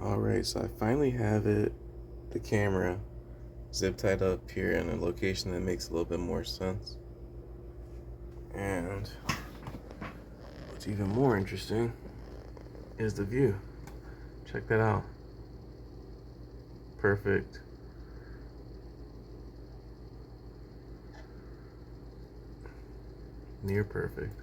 Alright, so I finally have the camera zip tied up here in a location that makes a little bit more sense. And what's even more interesting is the view. Check that out. Perfect. Near perfect.